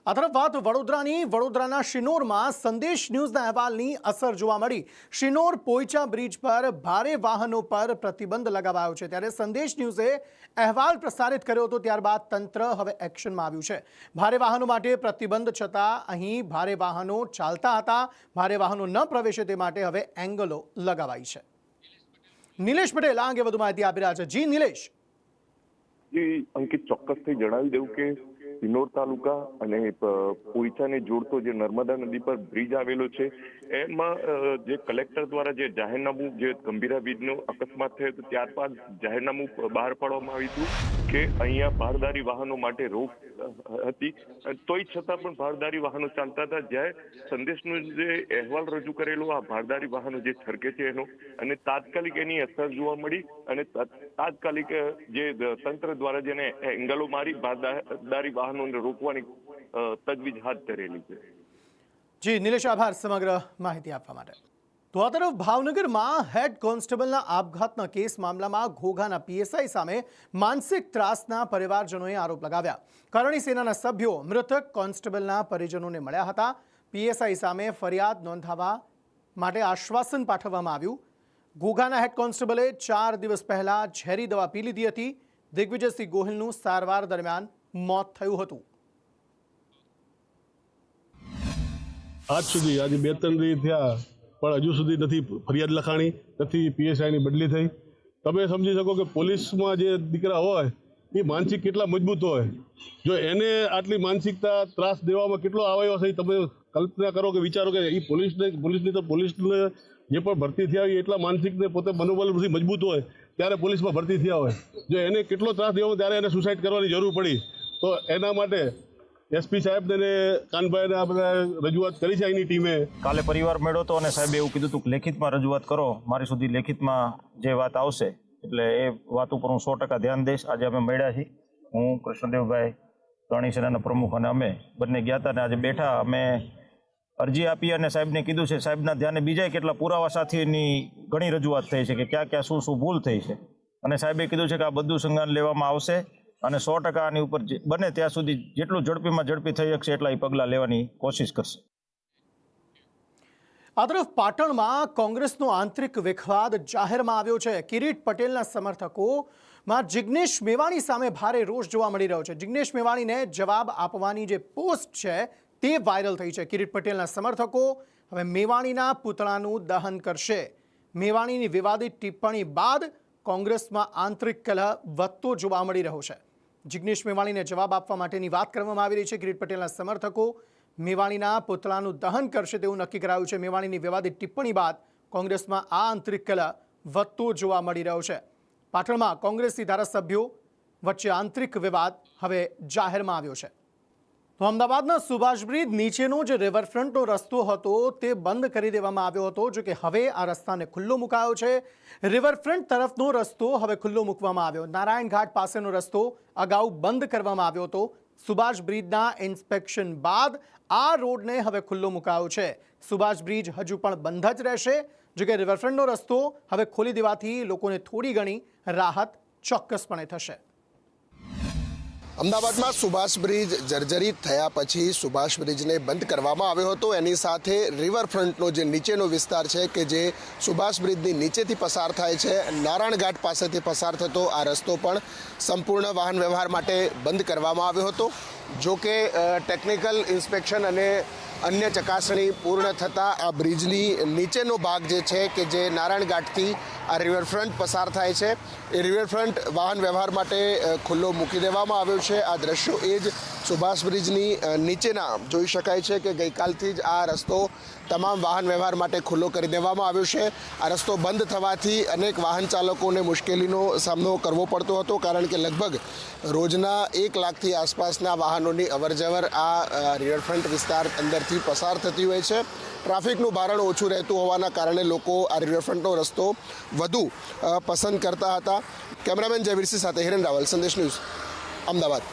આ તરફ વાત વડોદરાના શિનોરમાં સંદેશ ન્યૂઝના અહેવાલની અસર જોવા મળી। શિનોર પોઈચા બ્રિજ પર ભારે વાહનો પર પ્રતિબંધ લગાવાયો છે, ત્યારે સંદેશ ન્યૂઝે અહેવાલ પ્રસારિત કર્યો હતો। ત્યારબાદ તંત્ર હવે એક્શનમાં આવ્યું છે। ભારે વાહનો માટે પ્રતિબંધ છતાં અહીં ભારે વાહનો ચાલતા હતા। ભારે વાહનો ન પ્રવેશે તે માટે હવે એંગલો લગાવાઈ છે। નિલેશ પટેલ આ અંગે વધુ માહિતી આપી રહ્યા છે। જી નિલેશ। જી અંકિત, ચોક્કસથી જણાવી દઉં કે શિનોર તાલુકા અને પોઈચાને જોડતો જે નર્મદા નદી પર બ્રિજ આવેલો છે, એમાં જે કલેક્ટર દ્વારા જે જાહેરનામું, જે ગંભીરા બ્રિજનો અકસ્માત થયો હતો ત્યારબાદ જાહેરનામું બહાર પાડવામાં આવ્યું હતું કે અહીંયા ભારદારી વાહનો માટે રોક હતી, તોય છતાં પણ ભારદારી વાહનો ચાલતા હતા। જ્યારે સંદેશનો જે અહેવાલ રજૂ કરેલો આ ભારદારી વાહનો જે થરકે છે એનો, અને તાત્કાલિક એની અસર જોવા મળી અને તાત્કાલિક જે તંત્ર દ્વારા જેને એંગલો મારી ભારદારી વાહનોને રોકવાની તજવીજ હાથ ધરેલી છે। જી નિલેશ, આભાર સમગ્ર માહિતી આપવા માટે। તો આ તરફ ભાવનગરમાં હેડ કોન્સ્ટેબલના આપઘાતના કેસ મામલામાં ઘોઘાના પીએસઆઈ સામે માનસિક ત્રાસના પરિવારજનોએ આરોપ લગાવ્યા। કરણી સેનાના સભ્યો મૃતક કોન્સ્ટેબલના પરિજનોને મળ્યા હતા। પીએસઆઈ સામે ફરિયાદ નોંધાવવા માટે આશ્વાસન પાઠવવામાં આવ્યું। ઘોઘાના હેડ કોન્સ્ટેબલે 4 દિવસ પહેલા ઝેરી દવા પી લીધી હતી। દિગ્વિજયસિંહ ગોહિલનું સારવાર દરમિયાન મોત થયું હતું। આજ સુધી આજે 2-3 દિવસ થયા પણ હજુ સુધી નથી ફરિયાદ લખાણી, નથી પીએસઆઈની બદલી થઈ। તમે સમજી શકો કે પોલીસમાં જે દીકરા હોય એ માનસિક કેટલા મજબૂત હોય। જો એને આટલી માનસિકતા ત્રાસ દેવામાં કેટલો આવ્યો હશે, તમે કલ્પના કરો કે વિચારો કે એ પોલીસની તો પોલીસને જે પણ ભરતી થયા હોય એટલા માનસિક ને પોતે મનોબળ મજબૂત હોય ત્યારે પોલીસમાં ભરતી થયા હોય। જો એને કેટલો ત્રાસ દેવો ત્યારે એને સુસાઇડ કરવાની જરૂર પડી, તો એના માટે એસપી સાહેબને કાનભાઈને આપણે રજૂઆત કરી છે એની ટીમે। કાલે પરિવાર મળ્યો હતો અને સાહેબે એવું કીધું હતું કે લેખિતમાં રજૂઆત કરો, મારી સુધી લેખિતમાં જે વાત આવશે એટલે એ વાત ઉપર હું 100% ધ્યાન દઈશ। આજે અમે મળ્યા છીએ, હું કૃષ્ણદેવભાઈ કરણી સેનાના પ્રમુખ અને અમે બંને ગયા હતા અને આજે બેઠા અમે અરજી આપી અને સાહેબને કીધું છે સાહેબના ધ્યાને બીજા કેટલા પુરાવા સાથેની ઘણી રજૂઆત થઈ છે કે ક્યાં ક્યાં શું ભૂલ થઈ છે, અને સાહેબે કીધું છે કે આ બધું સંજ્ઞાન લેવામાં આવશે અને 100% આની ઉપર બને ત્યાં સુધી જેટલું ઝડપી થઈ શકશે એટલા પગલાં લેવાની કોશિશ કરશે। આ તરફ પાટણમાં કોંગ્રેસનો આંતરિક વિખવાદ જાહેરમાં આવ્યો છે। કિરીટ પટેલના સમર્થકોમાં જિગ્નેશ મેવાણી સામે ભારે રોષ જોવા મળી રહ્યો છે। જિગ્નેશ મેવાણીને જવાબ આપવાની જે પોસ્ટ છે તે વાયરલ થઈ છે। કિરીટ પટેલના સમર્થકો હવે મેવાણીના પુતળાનું દહન કરશે। મેવાણીની વિવાદિત ટિપ્પણી બાદ કોંગ્રેસમાં આંતરિક કલહ વધતો જોવા મળી રહ્યો છે। જિગ્નેશ મેવાણીને જવાબ આપવા માટેની વાત કરવામાં આવી રહી છે। કિરીટ પટેલના સમર્થકો મેવાણીના પુતળાનું દહન કરશે તેવું નક્કી કરાયું છે। મેવાણીની વિવાદિત ટિપ્પણી બાદ કોંગ્રેસમાં આ આંતરિક કલહ વધતો જોવા મળી રહ્યો છે। પાટણમાં કોંગ્રેસી ધારાસભ્યો વચ્ચે આંતરિક વિવાદ હવે જાહેરમાં આવ્યો છે। તો અમદાવાદના સુભાષ બ્રિજ નીચેનો જે રિવરફ્રન્ટનો રસ્તો હતો તે બંધ કરી દેવામાં આવ્યો હતો, જો કે હવે આ રસ્તાને ખુલ્લો મુકાયો છે। રિવરફ્રન્ટ તરફનો રસ્તો હવે ખુલ્લો મૂકવામાં આવ્યો। નારાયણ ઘાટ પાસેનો રસ્તો અગાઉ બંધ કરવામાં આવ્યો હતો। સુભાષ બ્રિજના ઇન્સ્પેક્શન બાદ આ રોડને હવે ખુલ્લો મુકાયો છે। સુભાષ બ્રિજ હજુ પણ બંધ જ રહેશે, જો કે રિવરફ્રન્ટનો રસ્તો હવે ખોલી દેવાથી લોકોને થોડી ઘણી રાહત ચોક્કસપણે થશે। અમદાવાદમાં સુભાષ બ્રિજ જર્જરિત થયા પછી સુભાષ બ્રિજને બંધ કરવામાં આવ્યો હતો। એની સાથે રિવરફ્રન્ટનો જે નીચેનો વિસ્તાર છે કે જે સુભાષ બ્રિજની નીચેથી પસાર થાય છે, નારાયણ ઘાટ પાસેથી પસાર થતો આ રસ્તો પણ સંપૂર્ણ વાહન વ્યવહાર માટે બંધ કરવામાં આવ્યો હતો। જો કે ટેકનિકલ ઇન્સ્પેક્શન અને અન્ય ચકાસણી પૂર્ણ થતાં આ બ્રિજની નીચેનો ભાગ જે છે કે જે નારાયણ ઘાટથી આ રિવરફ્રન્ટ પસાર થાય છે, એ રિવરફ્રન્ટ વાહન વ્યવહાર માટે ખુલ્લો મૂકી દેવામાં આવ્યો છે। આ દ્રશ્યો એ જ સુભાષ બ્રિજની નીચેના જોઈ શકાય છે કે ગઈકાલથી જ આ રસ્તો તમામ વાહન વ્યવહાર માટે ખુલ્લો કરી દેવામાં આવ્યો છે। આ રસ્તો બંધ થવાથી અનેક વાહન ચાલકોને મુશ્કેલીનો સામનો કરવો પડતો હતો, કારણ કે લગભગ રોજના 1 લાખથી આસપાસના વાહનોની અવરજવર આ રિવરફ્રન્ટ વિસ્તાર અંદરથી પસાર થતી હોય છે। ટ્રાફિકનું ભારણ ઓછું રહેતું હોવાના કારણે લોકો આ રિવરફ્રન્ટનો રસ્તો વધુ પસંદ કરતા હતા। કેમેરામેન જયવીરસિંહ સાથે હિરેન રાવલ, સંદેશ ન્યૂઝ, અમદાવાદ।